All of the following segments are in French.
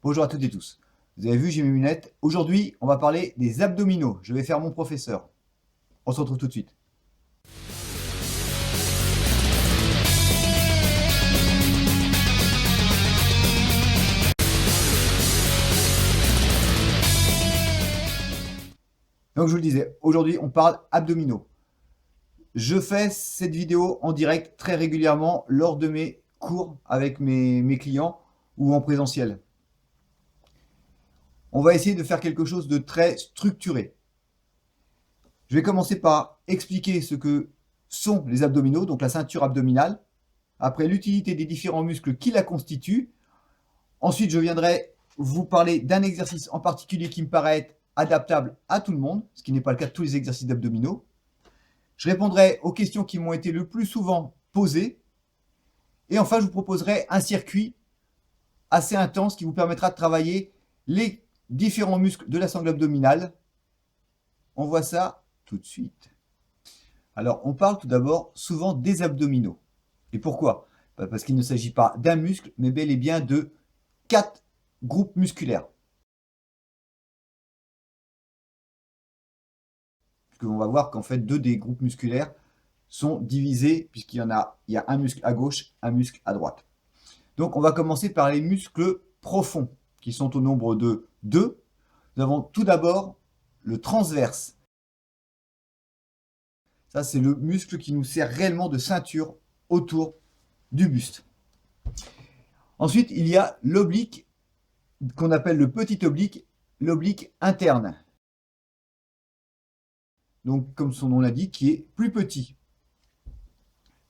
Bonjour à toutes et tous. Vous avez vu, j'ai mes lunettes. Aujourd'hui, on va parler des abdominaux. Je vais faire mon professeur. On se retrouve tout de suite. Donc je vous le disais, aujourd'hui on parle abdominaux. Je fais cette vidéo en direct très régulièrement lors de mes cours avec mes clients ou en présentiel. On va essayer de faire quelque chose de très structuré. Je vais commencer par expliquer ce que sont les abdominaux, donc la ceinture abdominale, après l'utilité des différents muscles qui la constituent. Ensuite, je viendrai vous parler d'un exercice en particulier qui me paraît être adaptable à tout le monde, ce qui n'est pas le cas de tous les exercices d'abdominaux. Je répondrai aux questions qui m'ont été le plus souvent posées. Et enfin, je vous proposerai un circuit assez intense qui vous permettra de travailler les différents muscles de la sangle abdominale. On voit ça tout de suite. Alors, on parle tout d'abord souvent des abdominaux. Et pourquoi? Parce qu'il ne s'agit pas d'un muscle, mais bel et bien de 4 groupes musculaires. On va voir qu'en fait, 2 des groupes musculaires sont divisés, puisqu'il y a un muscle à gauche, un muscle à droite. Donc, on va commencer par les muscles profonds, qui sont au nombre de 2. Nous avons tout d'abord le transverse. Ça, c'est le muscle qui nous sert réellement de ceinture autour du buste. Ensuite, il y a l'oblique, qu'on appelle le petit oblique, l'oblique interne. Donc, comme son nom l'indique, qui est plus petit.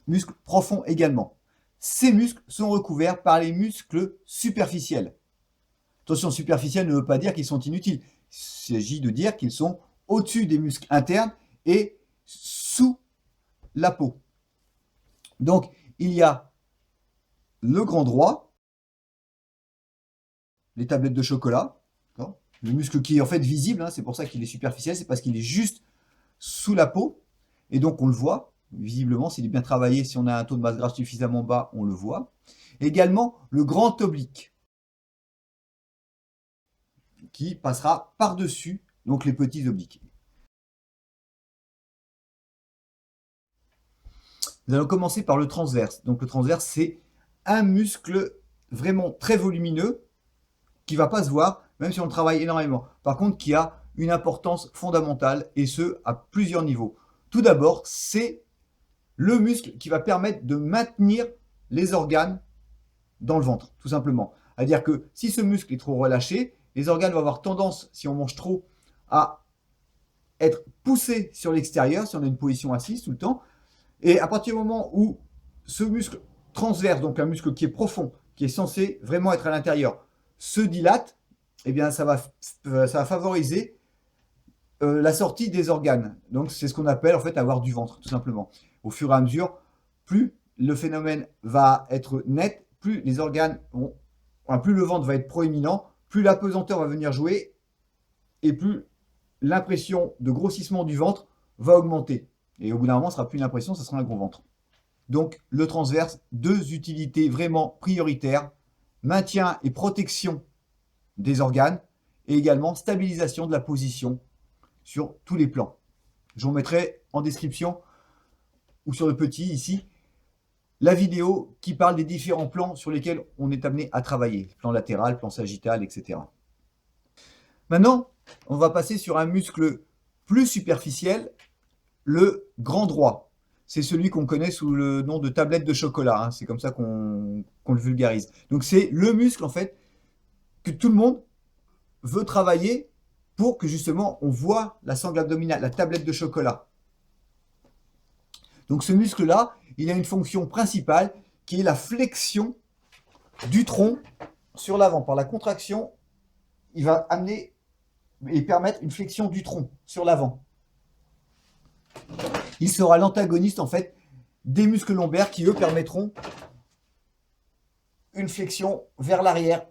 Muscles profonds également. Ces muscles sont recouverts par les muscles superficiels. Attention, superficiel ne veut pas dire qu'ils sont inutiles. Il s'agit de dire qu'ils sont au-dessus des muscles internes et sous la peau. Donc, il y a le grand droit, les tablettes de chocolat, le muscle qui est en fait visible, c'est pour ça qu'il est superficiel, c'est parce qu'il est juste sous la peau, et donc on le voit, visiblement, s'il est bien travaillé, si on a un taux de masse grasse suffisamment bas, on le voit. Également, le grand oblique, qui passera par-dessus donc les petits obliques. Nous allons commencer par le transverse. Donc le transverse, c'est un muscle vraiment très volumineux, qui ne va pas se voir, même si on le travaille énormément. Par contre, qui a une importance fondamentale, et ce, à plusieurs niveaux. Tout d'abord, c'est le muscle qui va permettre de maintenir les organes dans le ventre, tout simplement. C'est-à-dire que si ce muscle est trop relâché, les organes vont avoir tendance, si on mange trop, à être poussés sur l'extérieur, si on a une position assise tout le temps. Et à partir du moment où ce muscle transverse, donc un muscle qui est profond, qui est censé vraiment être à l'intérieur, se dilate, eh bien ça va favoriser la sortie des organes. Donc c'est ce qu'on appelle en fait avoir du ventre, tout simplement. Au fur et à mesure, plus le phénomène va être net, plus les organes vont, plus le ventre va être proéminent, plus la pesanteur va venir jouer, et plus l'impression de grossissement du ventre va augmenter. Et au bout d'un moment, ce sera plus une impression, ce sera un gros ventre. Donc le transverse, 2 utilités vraiment prioritaires: maintien et protection des organes, et également stabilisation de la position sur tous les plans. Je vous mettrai en description, ou sur le petit ici, la vidéo qui parle des différents plans sur lesquels on est amené à travailler. Plan latéral, plan sagittal, etc. Maintenant, on va passer sur un muscle plus superficiel, le grand droit. C'est celui qu'on connaît sous le nom de tablette de chocolat. C'est comme ça qu'on le vulgarise. Donc c'est le muscle en fait que tout le monde veut travailler pour que justement on voit la sangle abdominale, la tablette de chocolat. Donc ce muscle-là, il a une fonction principale qui est la flexion du tronc sur l'avant. Par la contraction, il va amener et permettre une flexion du tronc sur l'avant. Il sera l'antagoniste en fait des muscles lombaires qui eux permettront une flexion vers l'arrière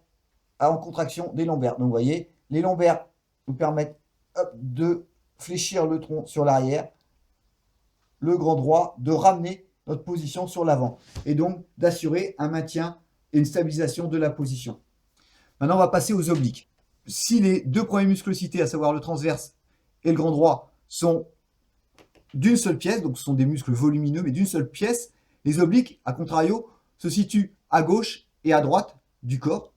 en contraction des lombaires. Donc vous voyez, les lombaires nous permettent de fléchir le tronc sur l'arrière, le grand droit de ramener notre position sur l'avant et donc d'assurer un maintien et une stabilisation de la position. Maintenant, on va passer aux obliques. Si les deux premiers muscles cités, à savoir le transverse et le grand droit, sont d'une seule pièce, donc ce sont des muscles volumineux, mais d'une seule pièce, les obliques, à contrario, se situent à gauche et à droite du corps.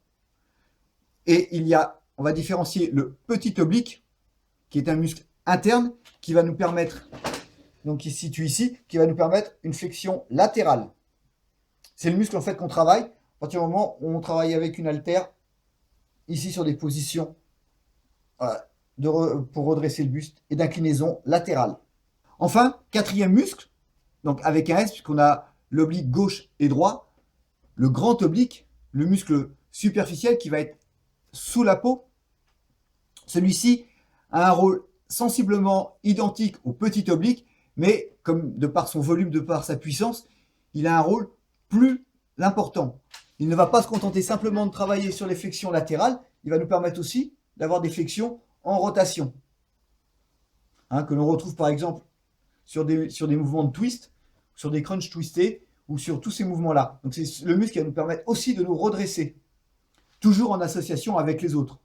Et on va différencier le petit oblique, qui est un muscle interne, qui va nous permettre, donc qui se situe ici, qui va nous permettre une flexion latérale. C'est le muscle en fait qu'on travaille à partir du moment où on travaille avec une haltère, ici sur des positions pour redresser le buste et d'inclinaison latérale. Enfin, quatrième muscle, donc avec un S, puisqu'on a l'oblique gauche et droit, le grand oblique, le muscle superficiel qui va être sous la peau. Celui-ci a un rôle sensiblement identique au petit oblique, mais comme de par son volume, de par sa puissance, il a un rôle plus important. Il ne va pas se contenter simplement de travailler sur les flexions latérales, il va nous permettre aussi d'avoir des flexions en rotation, que l'on retrouve par exemple sur des mouvements de twist, sur des crunch twistés, ou sur tous ces mouvements-là. Donc c'est le muscle qui va nous permettre aussi de nous redresser, toujours en association avec les autres.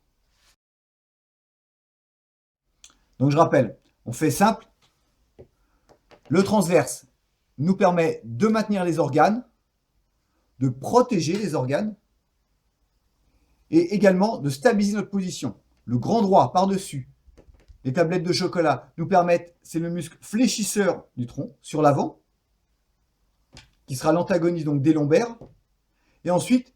Donc je rappelle, on fait simple. Le transverse nous permet de maintenir les organes, de protéger les organes, et également de stabiliser notre position. Le grand droit par-dessus, les tablettes de chocolat nous permettent, c'est le muscle fléchisseur du tronc sur l'avant, qui sera l'antagoniste donc des lombaires. Et ensuite,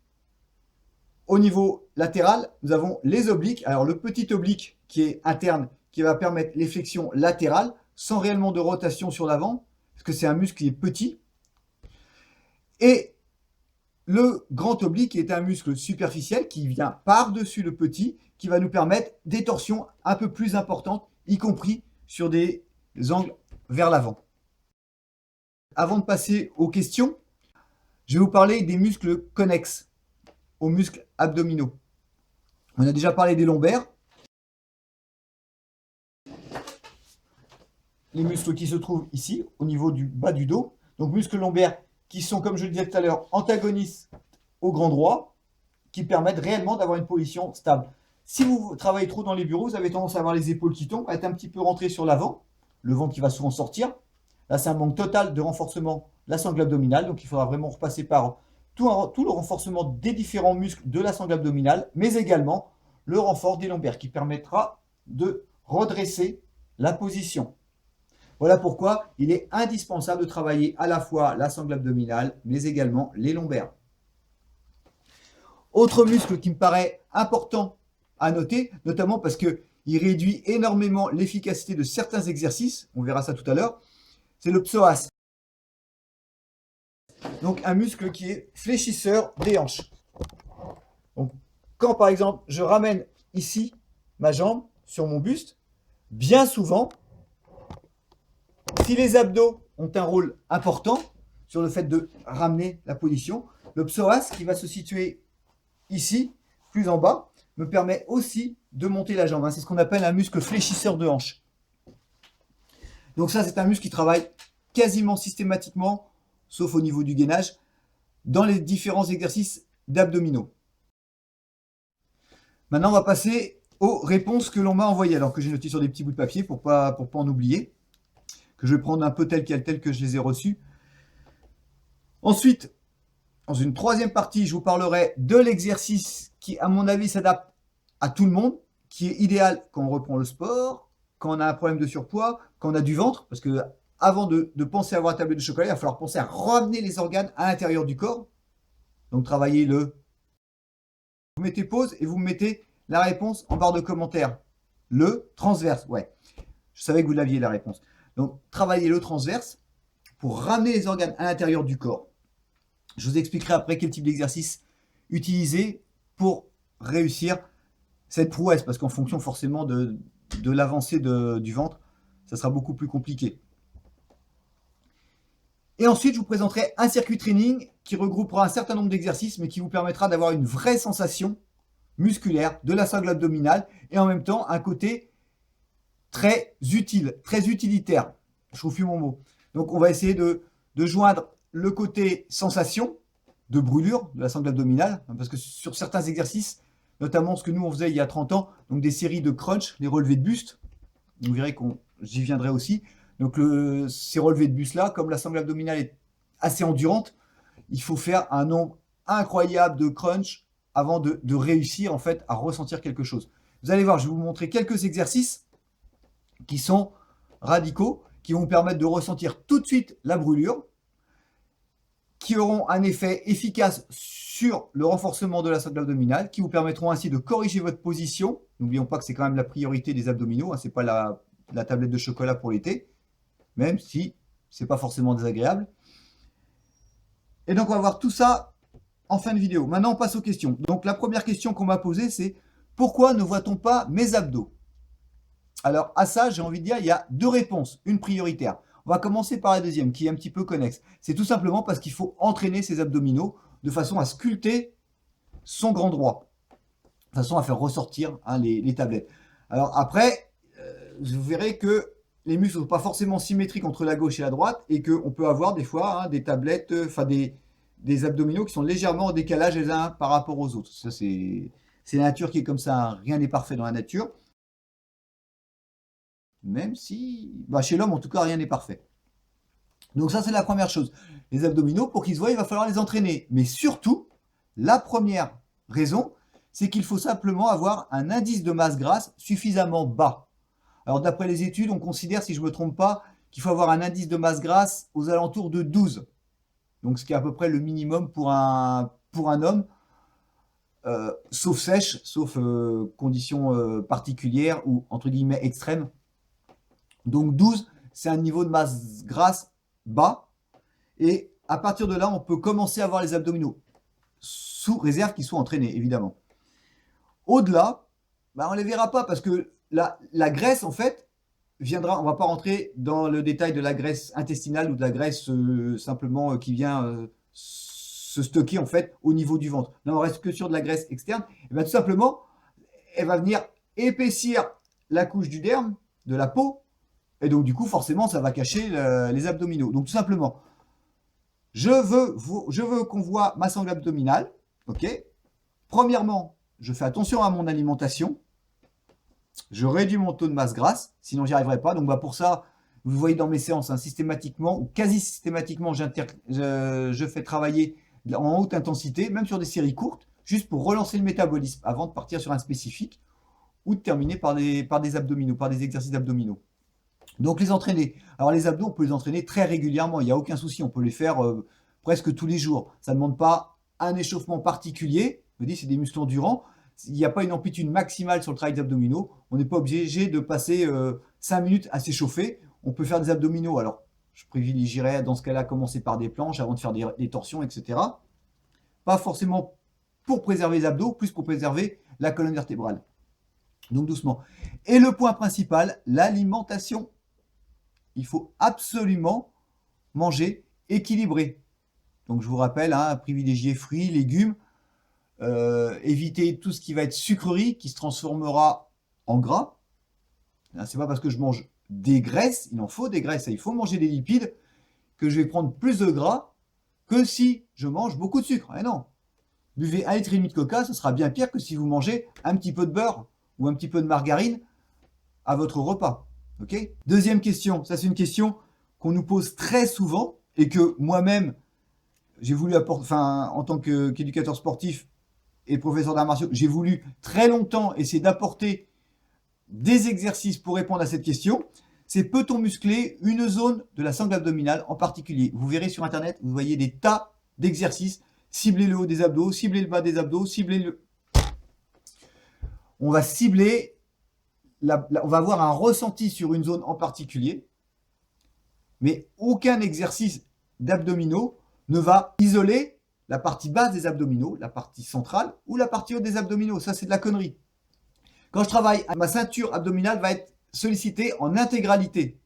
au niveau latéral, nous avons les obliques. Alors le petit oblique qui est interne, qui va permettre les flexions latérales, sans réellement de rotation sur l'avant, parce que c'est un muscle qui est petit. Et le grand oblique qui est un muscle superficiel qui vient par-dessus le petit, qui va nous permettre des torsions un peu plus importantes, y compris sur des angles vers l'avant. Avant de passer aux questions, je vais vous parler des muscles connexes aux muscles abdominaux. On a déjà parlé des lombaires. Les muscles qui se trouvent ici, au niveau du bas du dos. Donc muscles lombaires qui sont, comme je le disais tout à l'heure, antagonistes au grand droit, qui permettent réellement d'avoir une position stable. Si vous travaillez trop dans les bureaux, vous avez tendance à avoir les épaules qui tombent, à être un petit peu rentrées sur l'avant, le ventre qui va souvent sortir. Là, c'est un manque total de renforcement de la sangle abdominale, donc il faudra vraiment repasser par tout le renforcement des différents muscles de la sangle abdominale, mais également le renfort des lombaires qui permettra de redresser la position. Voilà pourquoi il est indispensable de travailler à la fois la sangle abdominale, mais également les lombaires. Autre muscle qui me paraît important à noter, notamment parce qu'il réduit énormément l'efficacité de certains exercices, on verra ça tout à l'heure, c'est le psoas. Donc un muscle qui est fléchisseur des hanches. Donc, quand par exemple je ramène ici ma jambe sur mon buste, bien souvent, si les abdos ont un rôle important sur le fait de ramener la position, le psoas qui va se situer ici, plus en bas, me permet aussi de monter la jambe. C'est ce qu'on appelle un muscle fléchisseur de hanche. Donc ça, c'est un muscle qui travaille quasiment systématiquement, sauf au niveau du gainage, dans les différents exercices d'abdominaux. Maintenant, on va passer aux réponses que l'on m'a envoyées, alors que j'ai noté sur des petits bouts de papier pour pas en oublier, que je vais prendre un peu tel que je les ai reçus. Ensuite, dans une troisième partie, je vous parlerai de l'exercice qui, à mon avis, s'adapte à tout le monde, qui est idéal quand on reprend le sport, quand on a un problème de surpoids, quand on a du ventre, parce que avant de penser à avoir un tablette de chocolat, il va falloir penser à ramener les organes à l'intérieur du corps. Donc travaillez le... Vous mettez pause et vous mettez la réponse en barre de commentaires. Le transverse, ouais. Je savais que vous l'aviez la réponse. Donc travaillez le transverse pour ramener les organes à l'intérieur du corps. Je vous expliquerai après quel type d'exercice utiliser pour réussir cette prouesse, parce qu'en fonction forcément de l'avancée du ventre, ça sera beaucoup plus compliqué. Et ensuite, je vous présenterai un circuit training qui regroupera un certain nombre d'exercices, mais qui vous permettra d'avoir une vraie sensation musculaire de la sangle abdominale et en même temps un côté très utile, très utilitaire. Je refuse mon mot. Donc, on va essayer de joindre le côté sensation de brûlure de la sangle abdominale, parce que sur certains exercices, notamment ce que nous on faisait il y a 30 ans, donc des séries de crunch, les relevés de buste. Vous verrez que j'y viendrai aussi. Donc ces relevés de buste là, comme la sangle abdominale est assez endurante, il faut faire un nombre incroyable de crunch avant de réussir en fait à ressentir quelque chose. Vous allez voir, je vais vous montrer quelques exercices qui sont radicaux, qui vont vous permettre de ressentir tout de suite la brûlure, qui auront un effet efficace sur le renforcement de la sangle abdominale, qui vous permettront ainsi de corriger votre position. N'oublions pas que c'est quand même la priorité des abdominaux, hein, c'est pas la tablette de chocolat pour l'été, même si c'est pas forcément désagréable. Et donc on va voir tout ça en fin de vidéo. Maintenant on passe aux questions. Donc la première question qu'on m'a posée, c'est pourquoi ne voit-on pas mes abdos? Alors à ça, j'ai envie de dire, il y a deux réponses, une prioritaire. On va commencer par la deuxième, qui est un petit peu connexe. C'est tout simplement parce qu'il faut entraîner ses abdominaux de façon à sculpter son grand droit, de façon à faire ressortir les tablettes. Alors après, vous verrez que les muscles ne sont pas forcément symétriques entre la gauche et la droite, et qu'on peut avoir des fois des tablettes, des abdominaux qui sont légèrement en décalage les uns par rapport aux autres. Ça, c'est la nature qui est comme ça, hein. Rien n'est parfait dans la nature. Même si, chez l'homme, en tout cas, rien n'est parfait. Donc ça, c'est la première chose. Les abdominaux, pour qu'ils se voient, il va falloir les entraîner. Mais surtout, la première raison, c'est qu'il faut simplement avoir un indice de masse grasse suffisamment bas. Alors d'après les études, on considère, si je ne me trompe pas, qu'il faut avoir un indice de masse grasse aux alentours de 12. Donc ce qui est à peu près le minimum pour un homme, sauf sèche, sauf conditions particulières ou entre guillemets extrêmes. Donc 12, c'est un niveau de masse grasse bas. Et à partir de là, on peut commencer à avoir les abdominaux, sous réserve qu'ils soient entraînés, évidemment. Au-delà, on ne les verra pas parce que la graisse, en fait, viendra, on ne va pas rentrer dans le détail de la graisse intestinale ou de la graisse simplement qui vient se stocker, en fait, au niveau du ventre. Non, on reste que sur de la graisse externe. Et bien, tout simplement, elle va venir épaissir la couche du derme, de la peau, et donc, du coup, forcément, ça va cacher les abdominaux. Donc, tout simplement, je veux qu'on voit ma sangle abdominale. Ok. Premièrement, je fais attention à mon alimentation. Je réduis mon taux de masse grasse, sinon j'y arriverai pas. Donc, pour ça, vous voyez dans mes séances, systématiquement ou quasi systématiquement, je fais travailler en haute intensité, même sur des séries courtes, juste pour relancer le métabolisme avant de partir sur un spécifique ou de terminer par des abdominaux, par des exercices abdominaux. Donc les entraîner. Alors les abdos, on peut les entraîner très régulièrement, il n'y a aucun souci, on peut les faire presque tous les jours. Ça ne demande pas un échauffement particulier, je dis c'est des muscles endurants, il n'y a pas une amplitude maximale sur le travail des abdominaux, on n'est pas obligé de passer 5 minutes à s'échauffer, on peut faire des abdominaux. Alors je privilégierais dans ce cas-là commencer par des planches avant de faire des torsions, etc. Pas forcément pour préserver les abdos, plus pour préserver la colonne vertébrale. Donc doucement. Et le point principal, l'alimentation. Il faut absolument manger équilibré. Donc je vous rappelle, privilégier fruits, légumes, éviter tout ce qui va être sucrerie, qui se transformera en gras. C'est pas parce que je mange des graisses, il en faut des graisses, il faut manger des lipides, que je vais prendre plus de gras que si je mange beaucoup de sucre. Et non, buvez 1,5 litre de coca, ce sera bien pire que si vous mangez un petit peu de beurre ou un petit peu de margarine à votre repas. Okay. Deuxième question, ça c'est une question qu'on nous pose très souvent et que moi-même j'ai voulu apporter, en tant qu'éducateur sportif et professeur d'arts martiaux, j'ai voulu très longtemps essayer d'apporter des exercices pour répondre à cette question. C'est peut-on muscler une zone de la sangle abdominale en particulier? Vous verrez sur internet, vous voyez des tas d'exercices. Ciblez le haut des abdos, ciblez le bas des abdos, ciblez le... On va cibler... on va avoir un ressenti sur une zone en particulier, mais aucun exercice d'abdominaux ne va isoler la partie basse des abdominaux, la partie centrale ou la partie haute des abdominaux. Ça, c'est de la connerie. Quand je travaille, ma ceinture abdominale va être sollicitée en intégralité.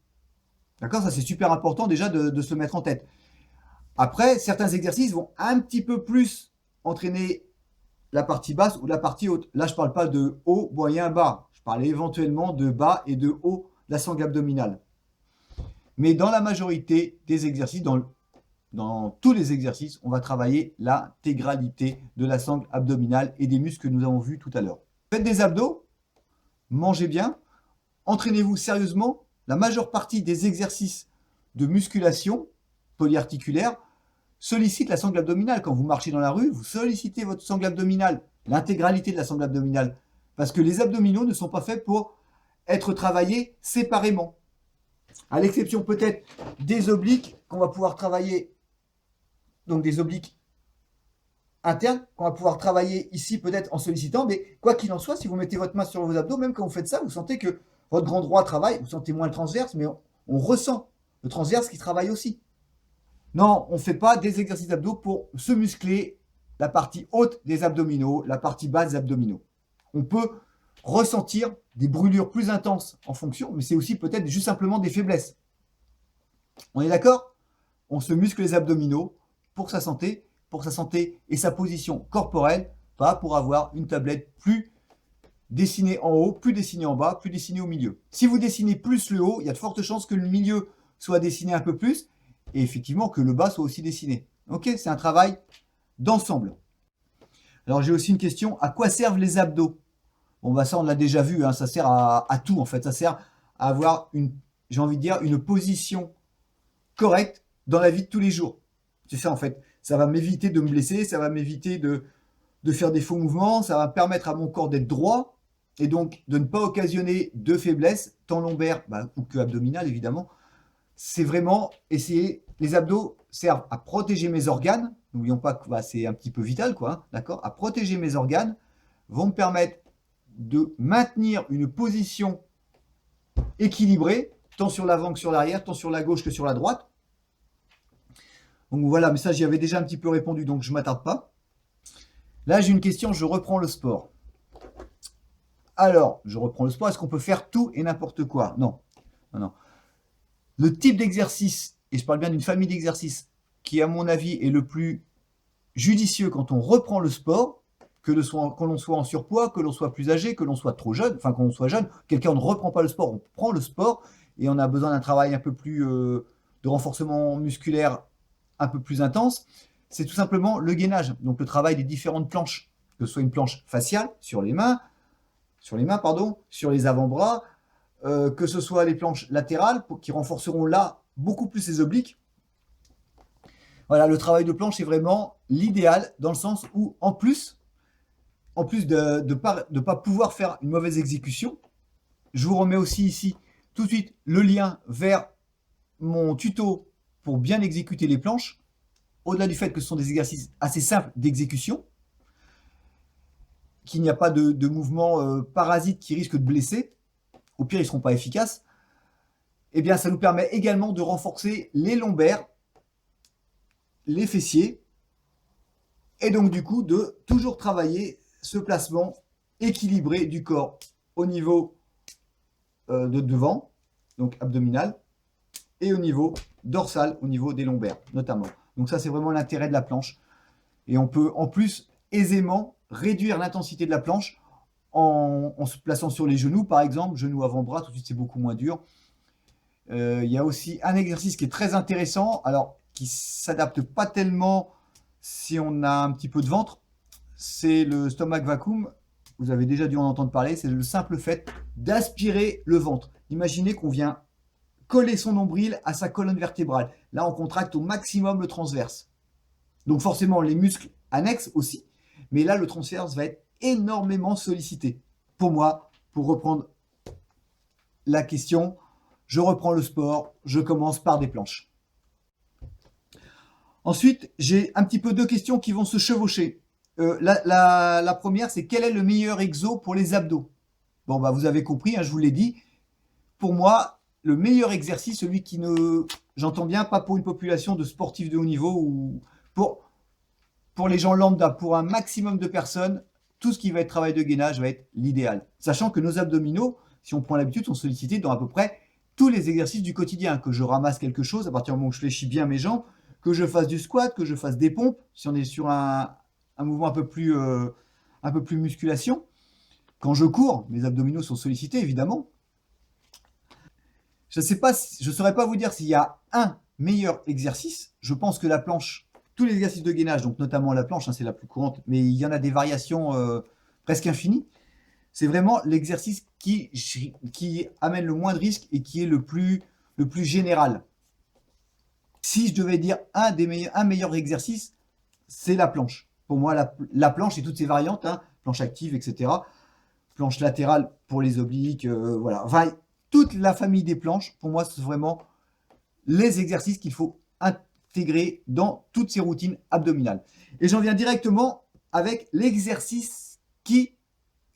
D'accord? Ça, c'est super important déjà de se le mettre en tête. Après, certains exercices vont un petit peu plus entraîner la partie basse ou la partie haute. Là, je ne parle pas de haut, moyen, bas. Je parlais éventuellement de bas et de haut de la sangle abdominale. Mais dans la majorité des exercices, dans dans tous les exercices, on va travailler l'intégralité de la sangle abdominale et des muscles que nous avons vus tout à l'heure. Faites des abdos, mangez bien, entraînez-vous sérieusement. La majeure partie des exercices de musculation polyarticulaire sollicitent la sangle abdominale. Quand vous marchez dans la rue, vous sollicitez votre sangle abdominale, l'intégralité de la sangle abdominale. Parce que les abdominaux ne sont pas faits pour être travaillés séparément. À l'exception peut-être des obliques qu'on va pouvoir travailler, donc des obliques internes, qu'on va pouvoir travailler ici peut-être en sollicitant, mais quoi qu'il en soit, si vous mettez votre main sur vos abdos, même quand vous faites ça, vous sentez que votre grand droit travaille, vous sentez moins le transverse, mais on ressent le transverse qui travaille aussi. Non, on ne fait pas des exercices d'abdos pour se muscler la partie haute des abdominaux, la partie basse des abdominaux. On peut ressentir des brûlures plus intenses en fonction, mais c'est aussi peut-être juste simplement des faiblesses. On est d'accord? On se muscle les abdominaux pour sa santé et sa position corporelle, pas pour avoir une tablette plus dessinée en haut, plus dessinée en bas, plus dessinée au milieu. Si vous dessinez plus le haut, il y a de fortes chances que le milieu soit dessiné un peu plus, et effectivement que le bas soit aussi dessiné. Ok, c'est un travail d'ensemble. Alors j'ai aussi une question, à quoi servent les abdos? Bon bah ça on l'a déjà vu, hein, ça sert à tout en fait, ça sert à avoir j'ai envie de dire, une position correcte dans la vie de tous les jours. C'est ça en fait, ça va m'éviter de me blesser, ça va m'éviter de faire des faux mouvements, ça va permettre à mon corps d'être droit et donc de ne pas occasionner de faiblesse, tant lombaire ou que abdominale évidemment. C'est vraiment essayer, les abdos servent à protéger mes organes, n'oublions pas que c'est un petit peu vital quoi, hein, d'accord, à protéger mes organes, vont me permettre de maintenir une position équilibrée, tant sur l'avant que sur l'arrière, tant sur la gauche que sur la droite. Donc voilà, mais ça j'y avais déjà un petit peu répondu, donc je ne m'attarde pas. Là j'ai une question, je reprends le sport. Alors, je reprends le sport, est-ce qu'on peut faire tout et n'importe quoi? Non. Non, non. Le type d'exercice, et je parle bien d'une famille d'exercices, qui à mon avis est le plus judicieux quand on reprend le sport, que l'on soit en surpoids, que l'on soit plus âgé, que l'on soit trop jeune, enfin qu'on soit jeune, quelqu'un ne reprend pas le sport, on prend le sport et on a besoin d'un travail un peu plus de renforcement musculaire un peu plus intense, c'est tout simplement le gainage, donc le travail des différentes planches, que ce soit une planche faciale sur les mains, sur les avant-bras, que ce soit les planches latérales qui renforceront là beaucoup plus les obliques. Voilà, le travail de planche est vraiment l'idéal dans le sens où en plus de ne pas pouvoir faire une mauvaise exécution, je vous remets aussi ici tout de suite le lien vers mon tuto pour bien exécuter les planches, au-delà du fait que ce sont des exercices assez simples d'exécution, qu'il n'y a pas de mouvements parasites qui risquent de blesser, au pire ils ne seront pas efficaces, et bien ça nous permet également de renforcer les lombaires, les fessiers, et donc du coup de toujours travailler ce placement équilibré du corps au niveau de devant, donc abdominal, et au niveau dorsal, au niveau des lombaires notamment. Donc ça c'est vraiment l'intérêt de la planche. Et on peut en plus aisément réduire l'intensité de la planche en se plaçant sur les genoux par exemple, genoux avant-bras, tout de suite c'est beaucoup moins dur. Il y a aussi un exercice qui est très intéressant, alors qui ne s'adapte pas tellement si on a un petit peu de ventre, c'est le stomach vacuum. Vous avez déjà dû en entendre parler, c'est le simple fait d'aspirer le ventre. Imaginez qu'on vient coller son nombril à sa colonne vertébrale. Là, on contracte au maximum le transverse. Donc forcément, les muscles annexes aussi, mais là, le transverse va être énormément sollicité. Pour moi, pour reprendre la question, je reprends le sport, je commence par des planches. Ensuite, j'ai un petit peu deux questions qui vont se chevaucher. La première, c'est quel est le meilleur exo pour les abdos? Bon, bah, vous avez compris, hein, je vous l'ai dit. Pour moi, le meilleur exercice, celui qui ne... J'entends bien, pas pour une population de sportifs de haut niveau, ou pour les gens lambda, pour un maximum de personnes, tout ce qui va être travail de gainage va être l'idéal. Sachant que nos abdominaux, si on prend l'habitude, sont sollicités dans à peu près tous les exercices du quotidien. Que je ramasse quelque chose, à partir du moment où je fléchis bien mes jambes, que je fasse du squat, que je fasse des pompes, si on est sur un mouvement un peu plus musculation. Quand je cours, mes abdominaux sont sollicités, évidemment. Je ne saurais pas vous dire s'il y a un meilleur exercice, je pense que la planche, tous les exercices de gainage, donc notamment la planche, hein, c'est la plus courante, mais il y en a des variations presque infinies, c'est vraiment l'exercice qui amène le moins de risques et qui est le plus général. Si je devais dire un meilleur exercice, c'est la planche. Pour moi, la planche et toutes ses variantes, hein, planche active, etc. Planche latérale pour les obliques, voilà. Enfin, toute la famille des planches, pour moi, c'est vraiment les exercices qu'il faut intégrer dans toutes ces routines abdominales. Et j'en viens directement avec l'exercice qui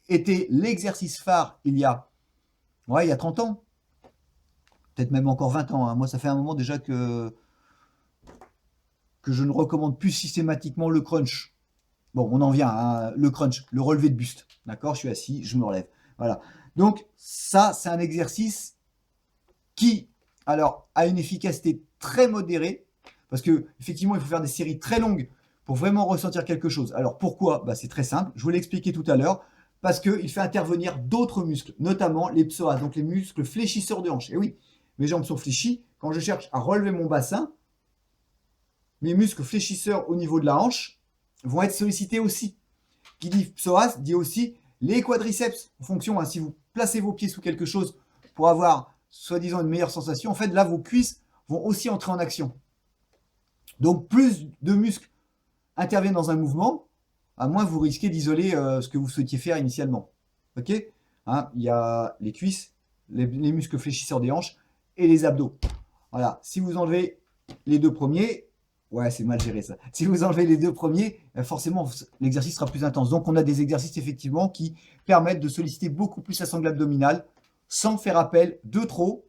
était l'exercice phare il y a 30 ans, peut-être même encore 20 ans. Hein. Moi, ça fait un moment déjà que je ne recommande plus systématiquement le crunch. Bon, on en vient à le crunch, le relevé de buste. D'accord, je suis assis, je me relève. Voilà. Donc, ça, c'est un exercice qui, alors, a une efficacité très modérée, parce que effectivement, il faut faire des séries très longues pour vraiment ressentir quelque chose. Alors, pourquoi? C'est très simple, je vous l'ai expliqué tout à l'heure, parce qu'il fait intervenir d'autres muscles, notamment les psoas, donc les muscles fléchisseurs de hanche. Et oui, mes jambes sont fléchies, quand je cherche à relever mon bassin, mes muscles fléchisseurs au niveau de la hanche vont être sollicités aussi. Qui dit psoas dit aussi les quadriceps, en fonction, hein, si vous placez vos pieds sous quelque chose pour avoir soi-disant une meilleure sensation, en fait là vos cuisses vont aussi entrer en action. Donc plus de muscles interviennent dans un mouvement, à moins vous risquez d'isoler ce que vous souhaitiez faire initialement. Ok, hein, il y a les cuisses, les muscles fléchisseurs des hanches et les abdos. Voilà, si vous enlevez les deux premiers, ouais, c'est mal géré ça. Si vous enlevez les deux premiers, forcément, l'exercice sera plus intense. Donc, on a des exercices effectivement qui permettent de solliciter beaucoup plus la sangle abdominale sans faire appel de trop,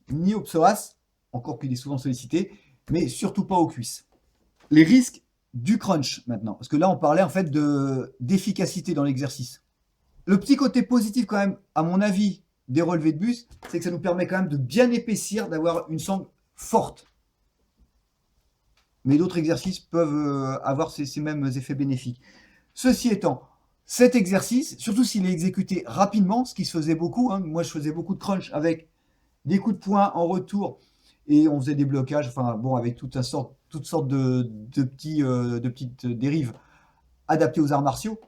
ni au psoas, encore qu'il est souvent sollicité, mais surtout pas aux cuisses. Les risques du crunch maintenant, parce que là, on parlait en fait d'efficacité dans l'exercice. Le petit côté positif quand même, à mon avis, des relevés de buste, c'est que ça nous permet quand même de bien épaissir, d'avoir une sangle forte. Mais d'autres exercices peuvent avoir ces mêmes effets bénéfiques. Ceci étant, cet exercice, surtout s'il est exécuté rapidement, ce qui se faisait beaucoup, hein, moi je faisais beaucoup de crunch avec des coups de poing en retour et on faisait des blocages, enfin bon, avec toutes sortes de petites dérives adaptées aux arts martiaux.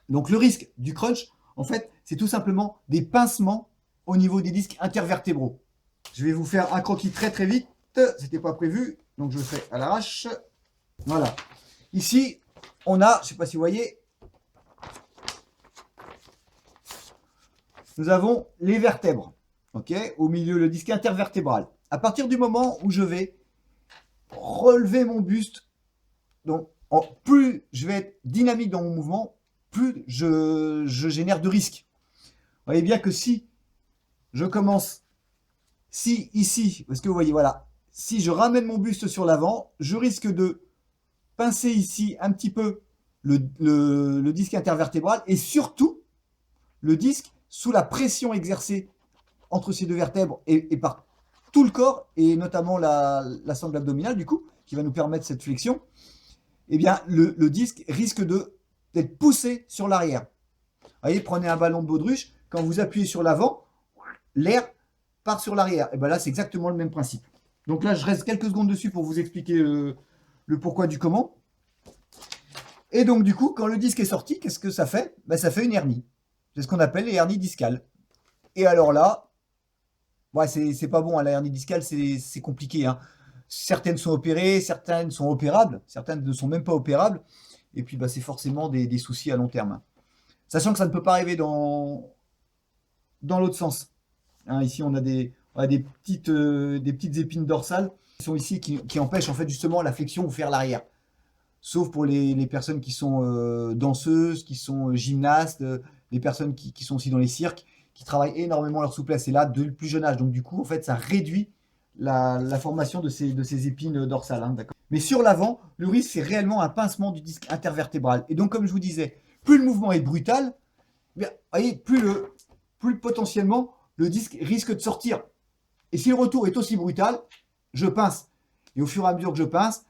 Donc le risque du crunch, en fait, c'est tout simplement des pincements au niveau des disques intervertébraux. Je vais vous faire un croquis très très vite, c'était pas prévu, donc je le fais à l'arrache. Voilà. Ici, on a, je ne sais pas si vous voyez, nous avons les vertèbres. Ok, au milieu, le disque intervertébral. À partir du moment où je vais relever mon buste, donc plus je vais être dynamique dans mon mouvement, plus je génère de risques. Vous voyez bien que si je commence, ici, parce que vous voyez, voilà, si je ramène mon buste sur l'avant, je risque de pincer ici un petit peu le disque intervertébral et surtout le disque sous la pression exercée entre ces deux vertèbres et par tout le corps et notamment la sangle abdominale du coup qui va nous permettre cette flexion, eh bien le disque risque d'être poussé sur l'arrière. Vous voyez, prenez un ballon de baudruche, quand vous appuyez sur l'avant, l'air part sur l'arrière. Et bien là, c'est exactement le même principe. Donc là, je reste quelques secondes dessus pour vous expliquer le pourquoi du comment. Et donc du coup, quand le disque est sorti, qu'est-ce que ça fait? Ça fait une hernie. C'est ce qu'on appelle les hernies discales. Et alors là, ouais, c'est pas bon, hein, la hernie discale, c'est compliqué. Hein. Certaines sont opérées, certaines sont opérables, certaines ne sont même pas opérables. Et puis c'est forcément des soucis à long terme. Hein. Sachant que ça ne peut pas arriver dans l'autre sens. Hein, ici, on a des petites épines dorsales qui sont ici, qui empêchent en fait justement la flexion ou faire l'arrière. Sauf pour les personnes qui sont danseuses, qui sont gymnastes, les personnes qui sont aussi dans les cirques, qui travaillent énormément leur souplesse, et là, dès le plus jeune âge. Donc du coup, en fait, ça réduit la formation de ces épines dorsales. Hein, d'accord. Mais sur l'avant, le risque, c'est réellement un pincement du disque intervertébral. Et donc, comme je vous disais, plus le mouvement est brutal, bien, voyez, plus potentiellement le disque risque de sortir. Et si le retour est aussi brutal, je pince. Et au fur et à mesure que je pince,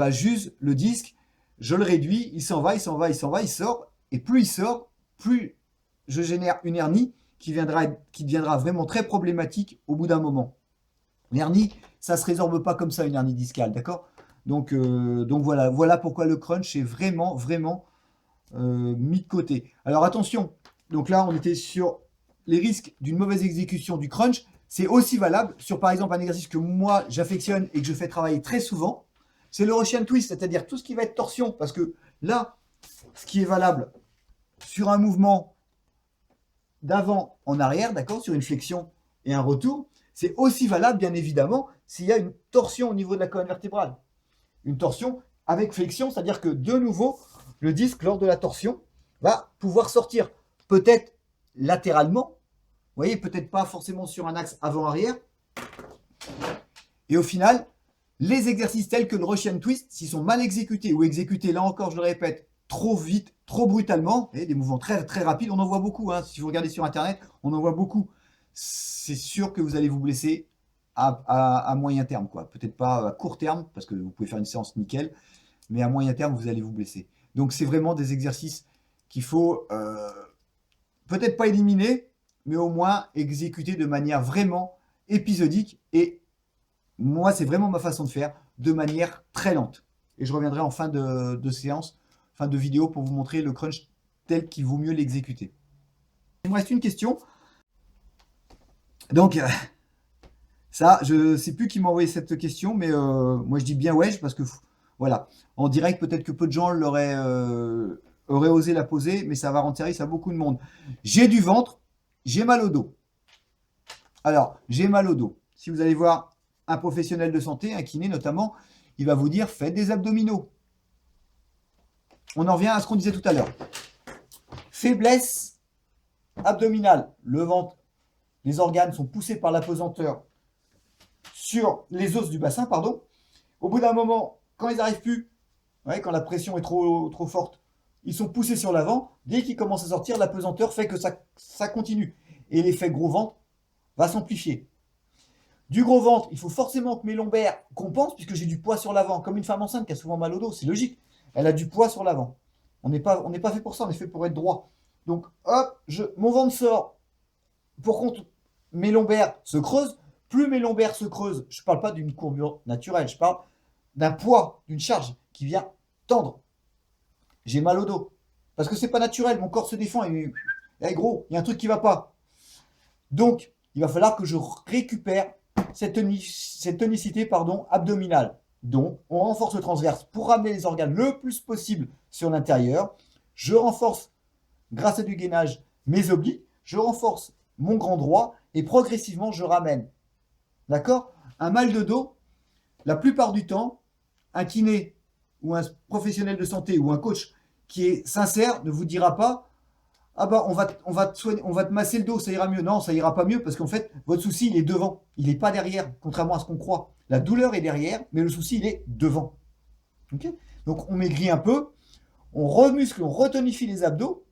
j'use le disque, je le réduis, il s'en va, il sort. Et plus il sort, plus je génère une hernie qui deviendra vraiment très problématique au bout d'un moment. L'hernie, ça ne se résorbe pas comme ça, une hernie discale, d'accord? Donc voilà, voilà pourquoi le crunch est vraiment, vraiment mis de côté. Alors attention, donc là on était sur les risques d'une mauvaise exécution du crunch. C'est aussi valable sur par exemple un exercice que moi j'affectionne et que je fais travailler très souvent. C'est le Russian twist, c'est-à-dire tout ce qui va être torsion. Parce que là, ce qui est valable sur un mouvement d'avant en arrière, d'accord, sur une flexion et un retour, c'est aussi valable bien évidemment s'il y a une torsion au niveau de la colonne vertébrale. Une torsion avec flexion, c'est-à-dire que de nouveau, le disque, lors de la torsion, va pouvoir sortir. Peut-être latéralement, vous voyez, peut-être pas forcément sur un axe avant-arrière. Et au final, les exercices tels que le Russian twist, s'ils sont mal exécutés ou exécutés, là encore, je le répète, trop vite, trop brutalement, et des mouvements très, très rapides, on en voit beaucoup. Hein. Si vous regardez sur Internet, on en voit beaucoup. C'est sûr que vous allez vous blesser à moyen terme, quoi. Peut-être pas à court terme, parce que vous pouvez faire une séance nickel, mais à moyen terme, vous allez vous blesser. Donc, c'est vraiment des exercices qu'il faut peut-être pas éliminer, mais au moins exécuter de manière vraiment épisodique. Et moi, c'est vraiment ma façon de faire, de manière très lente. Et je reviendrai en fin de séance, fin de vidéo, pour vous montrer le crunch tel qu'il vaut mieux l'exécuter. Il me reste une question. Donc, ça, je ne sais plus qui m'a envoyé cette question, mais moi je dis bien ouais, parce que voilà, en direct, peut-être que peu de gens auraient osé la poser, mais ça va rendre service à beaucoup de monde. J'ai du ventre, j'ai mal au dos. Alors, j'ai mal au dos. Si vous allez voir un professionnel de santé, un kiné notamment, il va vous dire faites des abdominaux. On en revient à ce qu'on disait tout à l'heure. Faiblesse abdominale. Le ventre, les organes sont poussés par la pesanteur sur les os du bassin, pardon. Au bout d'un moment, quand ils n'arrivent plus, ouais, quand la pression est trop forte, ils sont poussés sur l'avant. Dès qu'ils commencent à sortir, la pesanteur fait que ça continue. Et l'effet gros ventre va s'amplifier. Du gros ventre, il faut forcément que mes lombaires compensent, puisque j'ai du poids sur l'avant, comme une femme enceinte qui a souvent mal au dos, c'est logique. Elle a du poids sur l'avant. On n'est pas fait pour ça, on est fait pour être droit. Donc, hop, mon ventre sort. Pour contre, mes lombaires se creusent. Plus mes lombaires se creusent, je ne parle pas d'une courbure naturelle, je parle d'un poids, d'une charge qui vient tendre. J'ai mal au dos. Parce que c'est pas naturel, mon corps se défend et gros, il y a un truc qui ne va pas. Donc, il va falloir que je récupère cette tonicité abdominale. Donc, on renforce le transverse pour ramener les organes le plus possible sur l'intérieur. Je renforce, grâce à du gainage, mes obliques. Je renforce mon grand droit et progressivement, je ramène. D'accord? Un mal de dos, la plupart du temps, un kiné ou un professionnel de santé ou un coach qui est sincère ne vous dira pas ah bah on va te masser le dos, ça ira mieux. Non, ça ira pas mieux parce qu'en fait, votre souci, il est devant. Il n'est pas derrière, contrairement à ce qu'on croit. La douleur est derrière, mais le souci, il est devant. Okay. Donc on maigrit un peu, on remuscle, on retonifie les abdos.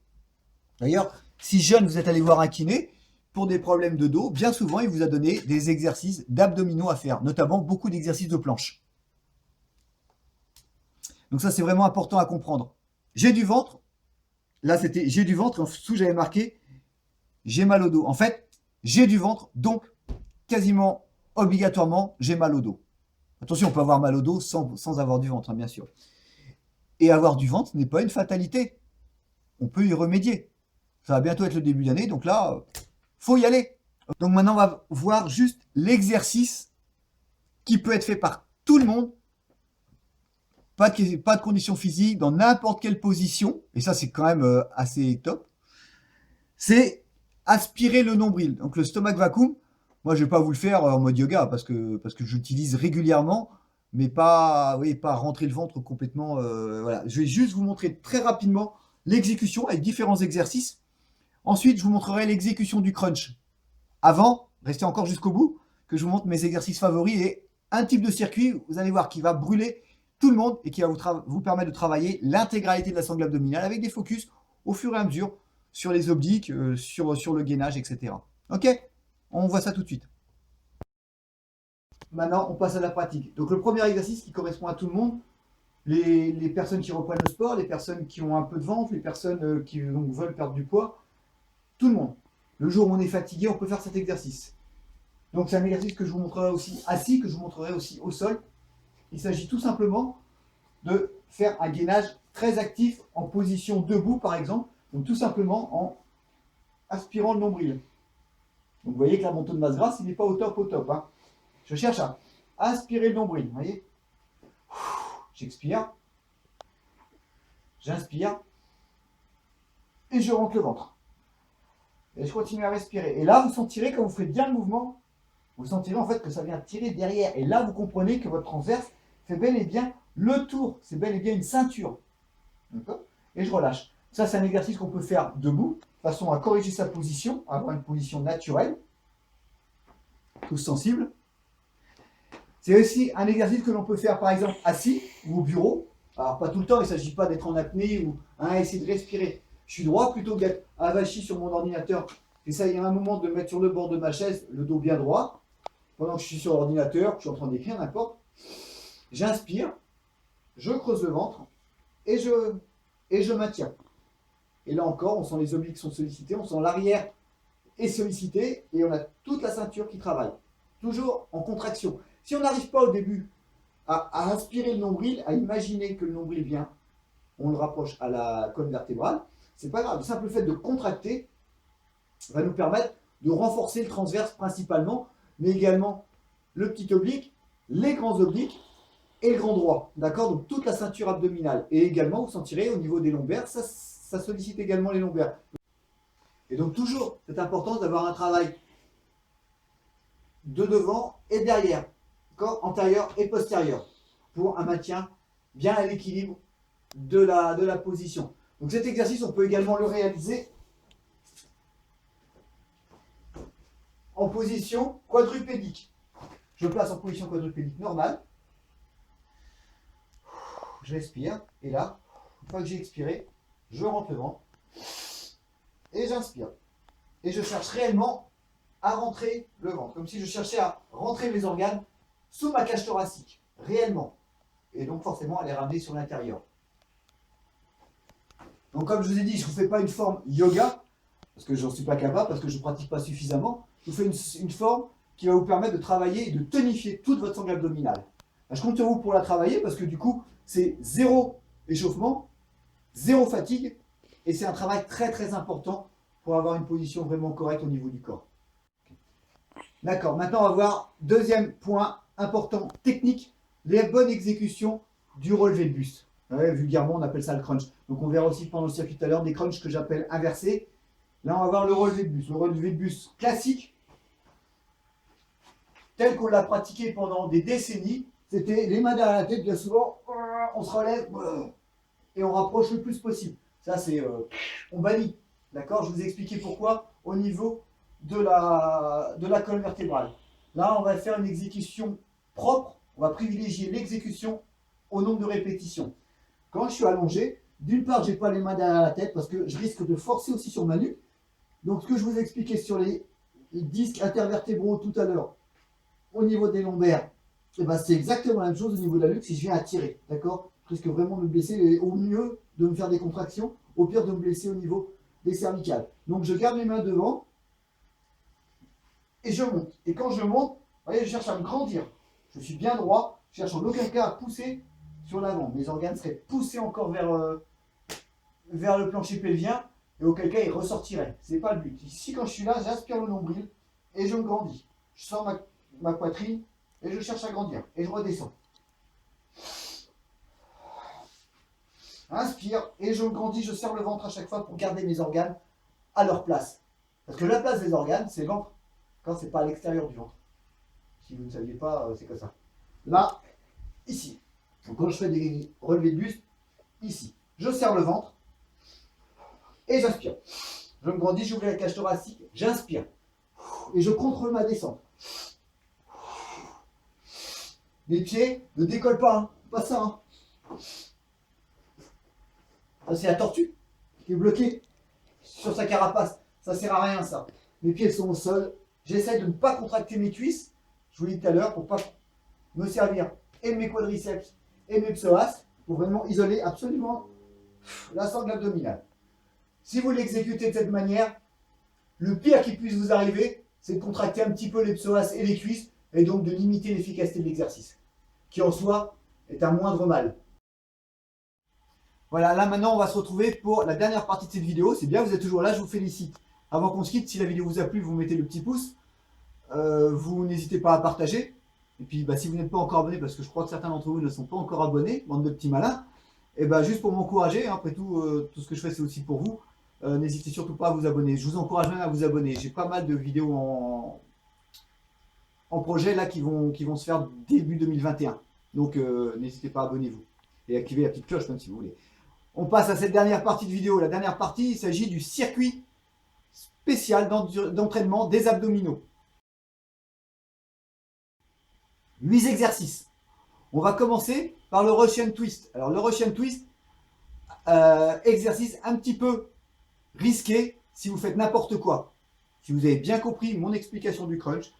D'ailleurs, si jeune, vous êtes allé voir un kiné pour des problèmes de dos, bien souvent, il vous a donné des exercices d'abdominaux à faire, notamment beaucoup d'exercices de planche. Donc ça, c'est vraiment important à comprendre. J'ai du ventre. Là, c'était j'ai du ventre. En dessous, j'avais marqué j'ai mal au dos. En fait, j'ai du ventre, donc quasiment obligatoirement, j'ai mal au dos. Attention, on peut avoir mal au dos sans avoir du ventre, hein, bien sûr. Et avoir du ventre n'est pas une fatalité. On peut y remédier. Ça va bientôt être le début d'année, donc là, faut y aller. Donc maintenant, on va voir juste l'exercice qui peut être fait par tout le monde. Pas de conditions physiques, dans n'importe quelle position. Et ça, c'est quand même assez top. C'est aspirer le nombril. Donc le stomach vacuum, moi je vais pas vous le faire en mode yoga parce que j'utilise régulièrement, mais pas rentrer le ventre complètement. Voilà. Je vais juste vous montrer très rapidement l'exécution avec différents exercices. Ensuite, je vous montrerai l'exécution du crunch. Avant, restez encore jusqu'au bout, que je vous montre mes exercices favoris et un type de circuit, vous allez voir, qui va brûler tout le monde et qui va vous permettre de travailler l'intégralité de la sangle abdominale avec des focus au fur et à mesure sur les obliques, sur le gainage, etc. Ok? On voit ça tout de suite. Maintenant, on passe à la pratique. Donc le premier exercice qui correspond à tout le monde, les personnes qui reprennent le sport, les personnes qui ont un peu de ventre, les personnes qui veulent perdre du poids, tout le monde. Le jour où on est fatigué, on peut faire cet exercice. Donc c'est un exercice que je vous montrerai aussi assis, que je vous montrerai aussi au sol. Il s'agit tout simplement de faire un gainage très actif en position debout par exemple. Donc tout simplement en aspirant le nombril. Donc vous voyez que là mon taux de masse grasse il n'est pas au top. Hein. Je cherche à aspirer le nombril. Vous voyez, j'expire, j'inspire et je rentre le ventre. Et je continue à respirer. Et là vous sentirez quand vous faites bien le mouvement, vous sentirez en fait que ça vient tirer derrière. Et là vous comprenez que votre transverse fait bel et bien le tour. C'est bel et bien une ceinture. D'accord ? Et je relâche. Ça c'est un exercice qu'on peut faire debout, de façon à corriger sa position, à avoir une position naturelle. Tous sensibles. C'est aussi un exercice que l'on peut faire par exemple assis ou au bureau. Alors pas tout le temps, il ne s'agit pas d'être en apnée ou essayer de respirer. Je suis droit plutôt que d'être avachi sur mon ordinateur. J'essaye à un moment de mettre sur le bord de ma chaise le dos bien droit. Pendant que je suis sur l'ordinateur, que je suis en train d'écrire, n'importe. J'inspire, je creuse le ventre et je maintiens. Et là encore, on sent les obliques sont sollicités, on sent l'arrière est sollicité et on a toute la ceinture qui travaille. Toujours en contraction. Si on n'arrive pas au début à inspirer le nombril, à imaginer que le nombril vient, on le rapproche à la colonne vertébrale, c'est pas grave. Le simple fait de contracter va nous permettre de renforcer le transverse principalement, mais également le petit oblique, les grands obliques et le grand droit. D'accord? Donc toute la ceinture abdominale. Et également, vous sentirez au niveau des lombaires, ça sollicite également les lombaires. Et donc toujours cette importance d'avoir un travail de devant et derrière, antérieur et postérieur, pour un maintien bien à l'équilibre de la position. Donc cet exercice, on peut également le réaliser en position quadrupédique. Je place en position quadrupédique normale. Je respire. Et là, une fois que j'ai expiré, je rentre le ventre. Et j'inspire. Et je cherche réellement à rentrer le ventre. Comme si je cherchais à rentrer mes organes sous ma cage thoracique. Réellement. Et donc forcément à les ramener sur l'intérieur. Donc comme je vous ai dit, je ne vous fais pas une forme yoga, parce que je n'en suis pas capable, parce que je ne pratique pas suffisamment. Je vous fais une forme qui va vous permettre de travailler et de tonifier toute votre sangle abdominale. Je compte sur vous pour la travailler, parce que du coup, c'est zéro échauffement, zéro fatigue, et c'est un travail très très important pour avoir une position vraiment correcte au niveau du corps. D'accord, maintenant on va voir deuxième point important, technique, les bonnes exécutions du relevé de buste. Ouais, vulgairement, on appelle ça le crunch. Donc on verra aussi pendant le circuit tout à l'heure des crunchs que j'appelle inversés. Là, on va voir le relevé de buste. Le relevé de buste classique, tel qu'on l'a pratiqué pendant des décennies, c'était les mains derrière la tête, bien souvent, on se relève et on rapproche le plus possible. Ça, c'est... on bannit. D'accord? Je vous ai expliqué pourquoi au niveau de la colonne vertébrale. Là, on va faire une exécution propre. On va privilégier l'exécution au nombre de répétitions. Quand je suis allongé, d'une part, je n'ai pas les mains derrière la tête parce que je risque de forcer aussi sur ma nuque. Donc, ce que je vous ai expliqué sur les disques intervertébraux tout à l'heure, au niveau des lombaires, eh ben, c'est exactement la même chose au niveau de la nuque si je viens à tirer. D'accord? Je risque vraiment de me blesser, et au mieux de me faire des contractions, au pire de me blesser au niveau des cervicales. Donc, je garde mes mains devant et je monte. Et quand je monte, vous voyez, je cherche à me grandir. Je suis bien droit, je cherche en aucun cas à pousser sur l'avant. Mes organes seraient poussés encore vers le plancher pelvien, et auquel cas ils ressortiraient. Ce n'est pas le but. Ici, quand je suis là, j'aspire le nombril et je me grandis. Je sens ma poitrine et je cherche à grandir. Et je redescends. Inspire et je me grandis, je serre le ventre à chaque fois pour garder mes organes à leur place. Parce que la place des organes, c'est le ventre. Quand c'est pas à l'extérieur du ventre. Si vous ne saviez pas, c'est comme ça. Là, ici. Donc quand je fais des relevés de buste, ici. Je serre le ventre et j'inspire. Je me grandis, j'ouvre la cage thoracique, j'inspire. Et je contrôle ma descente. Les pieds ne décollent pas, hein. Pas ça. Hein. Ça, c'est la tortue qui est bloquée sur sa carapace. Ça sert à rien, ça. Mes pieds sont au sol. J'essaie de ne pas contracter mes cuisses. Je vous l'ai dit tout à l'heure, pour ne pas me servir et de mes quadriceps et mes psoas, pour vraiment isoler absolument la sangle abdominale. Si vous l'exécutez de cette manière, le pire qui puisse vous arriver, c'est de contracter un petit peu les psoas et les cuisses, et donc de limiter l'efficacité de l'exercice, qui en soi est un moindre mal. Voilà, là maintenant on va se retrouver pour la dernière partie de cette vidéo. C'est bien, vous êtes toujours là, je vous félicite. Avant qu'on se quitte, si la vidéo vous a plu, vous mettez le petit pouce. Vous n'hésitez pas à partager. Et puis si vous n'êtes pas encore abonné, parce que je crois que certains d'entre vous ne sont pas encore abonnés, bande de petits malins, et juste pour m'encourager, hein, après tout, tout ce que je fais c'est aussi pour vous, n'hésitez surtout pas à vous abonner. Je vous encourage même à vous abonner. J'ai pas mal de vidéos en projet là qui vont se faire début 2021. Donc n'hésitez pas, abonnez-vous. Et activez la petite cloche même si vous voulez. On passe à cette dernière partie de vidéo. La dernière partie, il s'agit du circuit spécial d'entraînement des abdominaux. 8 exercices. On va commencer par le Russian Twist. Alors le Russian Twist, exercice un petit peu risqué si vous faites n'importe quoi. Si vous avez bien compris mon explication du crunch,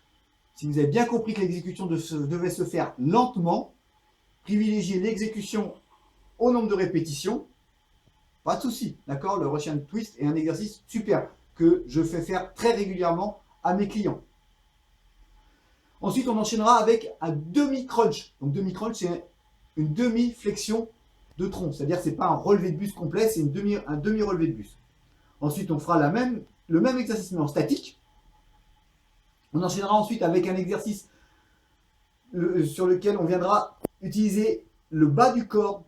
si vous avez bien compris que l'exécution devait se faire lentement, privilégiez l'exécution au nombre de répétitions, pas de souci, d'accord? Le Russian Twist est un exercice super que je fais faire très régulièrement à mes clients. Ensuite, on enchaînera avec un demi-crunch. Donc, demi-crunch, c'est une demi-flexion de tronc. C'est-à-dire que ce n'est pas un relevé de buste complet, c'est un demi-relevé de buste. Ensuite, on fera le même exercice, mais en statique. On enchaînera ensuite avec un exercice sur lequel on viendra utiliser le bas du corps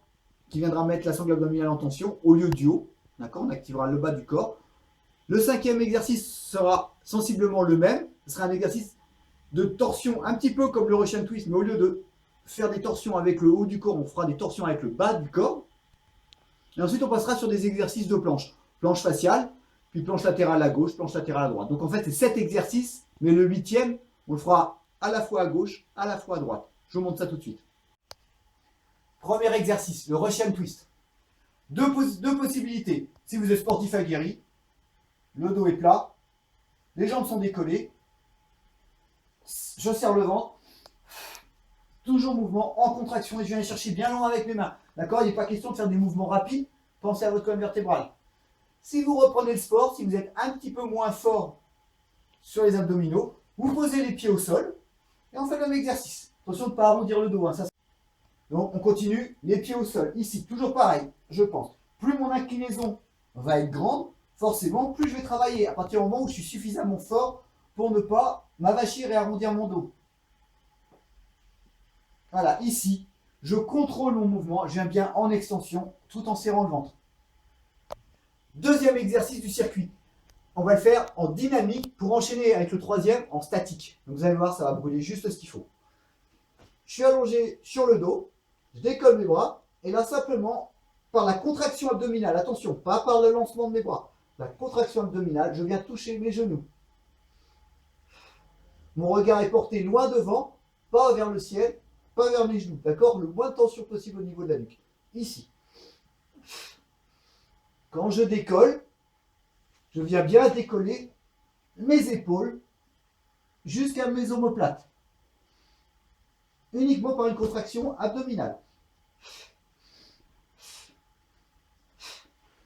qui viendra mettre la sangle abdominale en tension au lieu du haut. D'accord? On activera le bas du corps. Le cinquième exercice sera sensiblement le même. Ce sera un exercice de torsion, un petit peu comme le Russian Twist, mais au lieu de faire des torsions avec le haut du corps, on fera des torsions avec le bas du corps. Et ensuite, on passera sur des exercices de planche. Planche faciale, puis planche latérale à gauche, planche latérale à droite. Donc en fait, c'est 7 exercices, mais le 8e, on le fera à la fois à gauche, à la fois à droite. Je vous montre ça tout de suite. Premier exercice, le Russian Twist. Deux possibilités. Si vous êtes sportif aguerri, le dos est plat, les jambes sont décollées, je serre le ventre, toujours mouvement en contraction et je viens aller chercher bien loin avec mes mains. D'accord? Il n'est pas question de faire des mouvements rapides, pensez à votre colonne vertébrale. Si vous reprenez le sport, si vous êtes un petit peu moins fort sur les abdominaux, vous posez les pieds au sol et on fait le même exercice. Attention de ne pas arrondir le dos. Hein, ça... Donc on continue, les pieds au sol. Ici, toujours pareil, je pense. Plus mon inclinaison va être grande, forcément, plus je vais travailler à partir du moment où je suis suffisamment fort pour ne pas m'avachir et arrondir mon dos. Voilà, ici, je contrôle mon mouvement, je viens bien en extension tout en serrant le ventre. Deuxième exercice du circuit. On va le faire en dynamique pour enchaîner avec le troisième en statique. Donc vous allez voir, ça va brûler juste ce qu'il faut. Je suis allongé sur le dos, je décolle mes bras, et là simplement, par la contraction abdominale, attention, pas par le lancement de mes bras, la contraction abdominale, je viens toucher mes genoux. Mon regard est porté loin devant, pas vers le ciel, pas vers mes genoux, d'accord? Le moins de tension possible au niveau de la nuque. Ici. Quand je décolle, je viens bien décoller mes épaules jusqu'à mes omoplates. Uniquement par une contraction abdominale.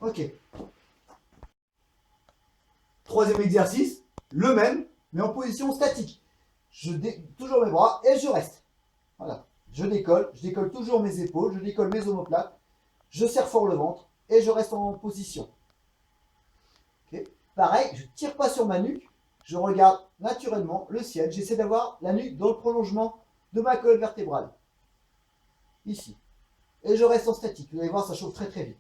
Ok. Troisième exercice, le même, mais en position statique. Toujours mes bras et je reste. Voilà. Je décolle toujours mes épaules, je décolle mes omoplates, je serre fort le ventre et je reste en position. Okay. Pareil, je ne tire pas sur ma nuque, je regarde naturellement le ciel. J'essaie d'avoir la nuque dans le prolongement de ma colonne vertébrale. Ici. Et je reste en statique. Vous allez voir, ça chauffe très très vite.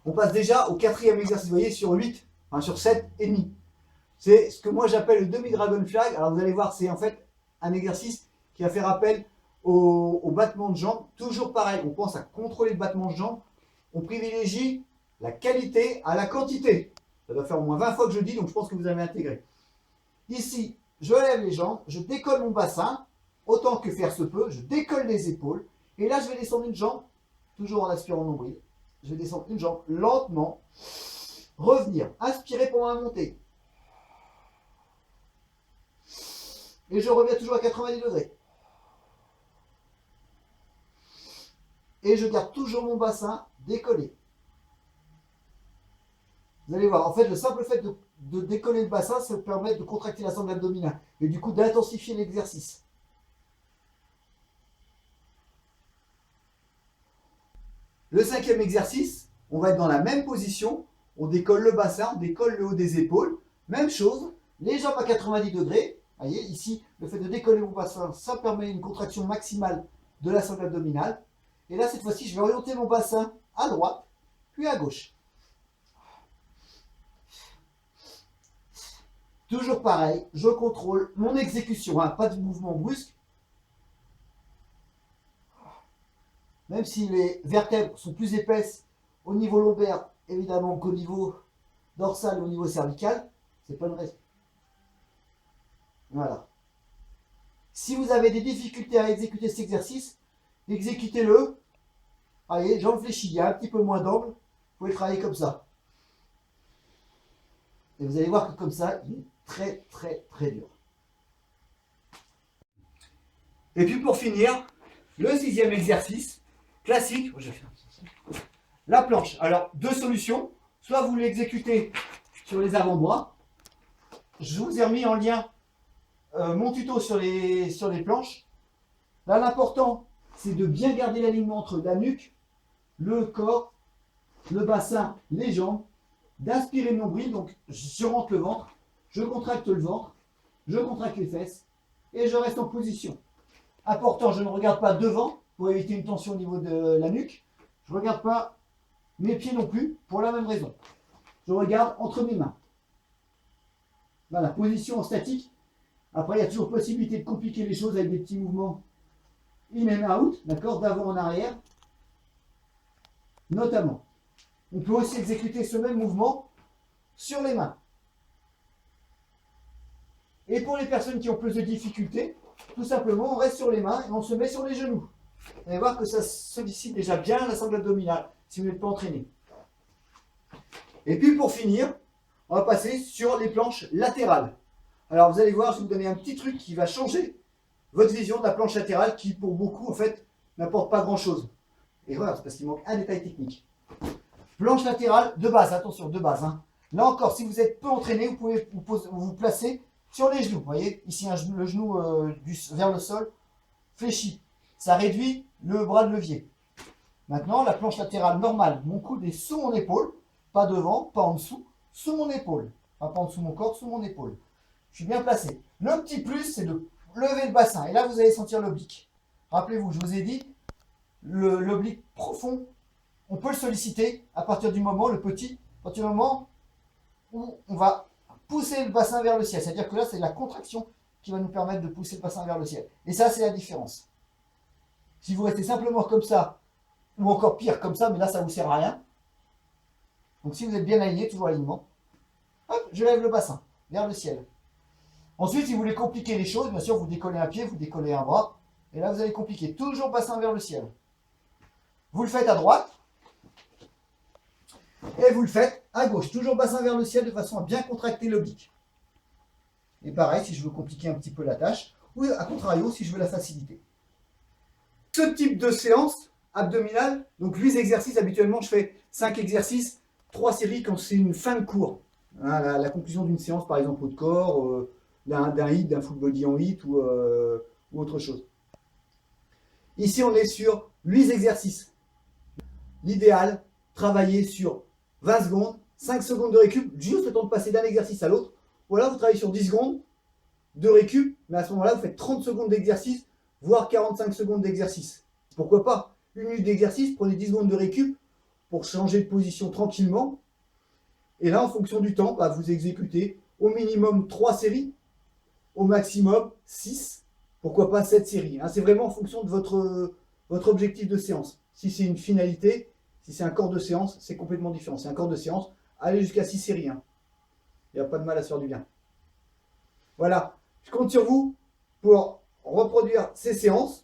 On passe déjà au quatrième exercice. Vous voyez, sur 8, enfin sur 7 et demi. C'est ce que moi j'appelle le demi-dragon flag. Alors vous allez voir, c'est en fait un exercice qui va faire appel au battement de jambes. Toujours pareil, on pense à contrôler le battement de jambes. On privilégie la qualité à la quantité. Ça doit faire au moins 20 fois que je le dis, donc je pense que vous avez intégré. Ici, je lève les jambes, je décolle mon bassin, autant que faire se peut, je décolle les épaules, et là je vais descendre une jambe, toujours en aspirant le nombril. Je vais descendre une jambe lentement, revenir, inspirer pendant la montée. Et je reviens toujours à 90 degrés. Et je garde toujours mon bassin décollé. Vous allez voir, en fait, le simple fait de décoller le bassin, ça permet de contracter la sangle abdominale et du coup d'intensifier l'exercice. Le cinquième exercice, on va être dans la même position, on décolle le bassin, on décolle le haut des épaules, même chose, les jambes à 90 degrés. Vous voyez, ici, le fait de décoller mon bassin, ça permet une contraction maximale de la sangle abdominale. Et là, cette fois-ci, je vais orienter mon bassin à droite, puis à gauche. Toujours pareil, je contrôle mon exécution, hein, pas de mouvement brusque. Même si les vertèbres sont plus épaisses au niveau lombaire, évidemment, qu'au niveau dorsal et au niveau cervical, c'est pas une raison. Voilà. Si vous avez des difficultés à exécuter cet exercice, exécutez-le. Allez, jambes fléchies, il y a un petit peu moins d'angle. Vous pouvez travailler comme ça. Et vous allez voir que comme ça, il est très très très dur. Et puis pour finir, le sixième exercice, classique, la planche. Alors, deux solutions. Soit vous l'exécutez sur les avant-bras. Je vous ai remis en lien mon tuto sur les planches. Là, l'important, c'est de bien garder l'alignement entre la nuque, le corps, le bassin, les jambes, d'inspirer le nombril. Donc, je rentre le ventre, je contracte le ventre, je contracte les fesses et je reste en position. Important, je ne regarde pas devant pour éviter une tension au niveau de la nuque. Je ne regarde pas mes pieds non plus pour la même raison. Je regarde entre mes mains. Voilà, position en statique. Après, il y a toujours possibilité de compliquer les choses avec des petits mouvements in and out, d'accord, d'avant en arrière, notamment. On peut aussi exécuter ce même mouvement sur les mains. Et pour les personnes qui ont plus de difficultés, tout simplement, on reste sur les mains et on se met sur les genoux. Vous allez voir que ça sollicite déjà bien la sangle abdominale, si vous n'êtes pas entraîné. Et puis pour finir, on va passer sur les planches latérales. Alors vous allez voir, je vais vous donner un petit truc qui va changer votre vision de la planche latérale qui pour beaucoup en fait n'apporte pas grand chose. Et voilà, c'est parce qu'il manque un détail technique. Planche latérale de base, attention, de base. Hein. Là encore, si vous êtes peu entraîné, vous pouvez vous placer sur les genoux. Vous voyez, ici le genou vers le sol, fléchi. Ça réduit le bras de levier. Maintenant, la planche latérale normale, mon coude est sous mon épaule, pas devant, pas en dessous, sous mon épaule. Pas en dessous de mon corps, sous mon épaule. Je suis bien placé. Le petit plus, c'est de lever le bassin. Et là, vous allez sentir l'oblique. Rappelez-vous, je vous ai dit, l'oblique profond, on peut le solliciter à partir du moment, le petit, à partir du moment où on va pousser le bassin vers le ciel. C'est-à-dire que là, c'est la contraction qui va nous permettre de pousser le bassin vers le ciel. Et ça, c'est la différence. Si vous restez simplement comme ça, ou encore pire comme ça, mais là, ça ne vous sert à rien. Donc, si vous êtes bien aligné, toujours alignement, hop, je lève le bassin vers le ciel. Ensuite, si vous voulez compliquer les choses, bien sûr, vous décollez un pied, vous décollez un bras. Et là, vous allez compliquer. Toujours bassin vers le ciel. Vous le faites à droite. Et vous le faites à gauche. Toujours bassin vers le ciel de façon à bien contracter l'oblique. Et pareil, si je veux compliquer un petit peu la tâche. Ou à contrario, si je veux la faciliter. Ce type de séance abdominale, donc 8 exercices, habituellement, je fais 5 exercices, 3 séries quand c'est une fin de cours. Hein, la conclusion d'une séance, par exemple, haut de corps, d'un hit, d'un full body en hit ou autre chose. Ici, on est sur 8 exercices. L'idéal, travailler sur 20 secondes, 5 secondes de récup, juste le temps de passer d'un exercice à l'autre. Voilà, vous travaillez sur 10 secondes de récup, mais à ce moment-là, vous faites 30 secondes d'exercice, voire 45 secondes d'exercice. Pourquoi pas? Une minute d'exercice, prenez 10 secondes de récup pour changer de position tranquillement. Et là, en fonction du temps, vous exécutez au minimum 3 séries, au maximum 6, pourquoi pas 7 séries. Hein. C'est vraiment en fonction de votre objectif de séance. Si c'est une finalité, si c'est un corps de séance, c'est complètement différent. C'est un corps de séance, allez jusqu'à 6 séries. Hein. Il n'y a pas de mal à se faire du bien. Voilà, je compte sur vous pour reproduire ces séances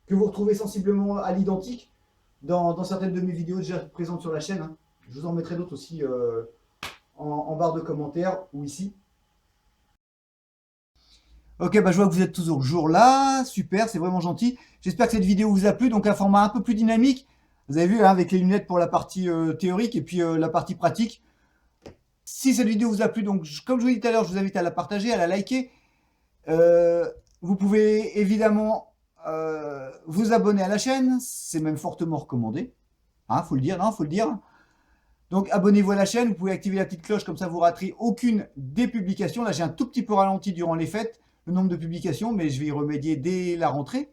que vous retrouvez sensiblement à l'identique dans certaines de mes vidéos déjà présentes sur la chaîne. Hein. Je vous en mettrai d'autres aussi en barre de commentaires ou ici. Ok, je vois que vous êtes toujours là, super, c'est vraiment gentil. J'espère que cette vidéo vous a plu, donc un format un peu plus dynamique. Vous avez vu, hein, avec les lunettes pour la partie théorique et puis la partie pratique. Si cette vidéo vous a plu, donc comme je vous l'ai dit tout à l'heure, je vous invite à la partager, à la liker. Vous pouvez évidemment vous abonner à la chaîne, c'est même fortement recommandé. Hein, faut le dire, non, faut le dire. Donc abonnez-vous à la chaîne, vous pouvez activer la petite cloche, comme ça vous raterez aucune des publications. Là j'ai un tout petit peu ralenti durant les fêtes, le nombre de publications, mais je vais y remédier dès la rentrée,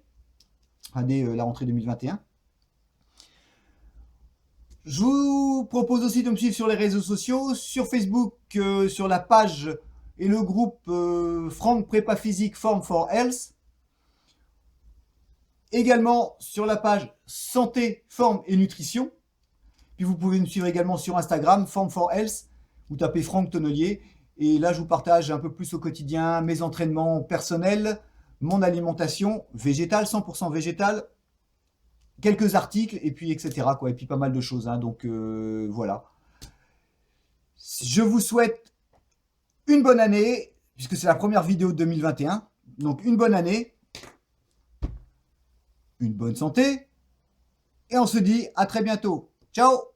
enfin dès la rentrée 2021. Je vous propose aussi de me suivre sur les réseaux sociaux, sur Facebook, sur la page et le groupe Franck Prépa Physique Form for Health. Également sur la page Santé, Forme et Nutrition. Puis vous pouvez me suivre également sur Instagram, Form for Health. Vous tapez Franck Tonnelier. Et là, je vous partage un peu plus au quotidien mes entraînements personnels, mon alimentation végétale, 100% végétale, quelques articles, et puis etc. quoi. Et puis pas mal de choses. Hein. Donc voilà. Je vous souhaite une bonne année, puisque c'est la première vidéo de 2021. Donc une bonne année, une bonne santé, et on se dit à très bientôt. Ciao!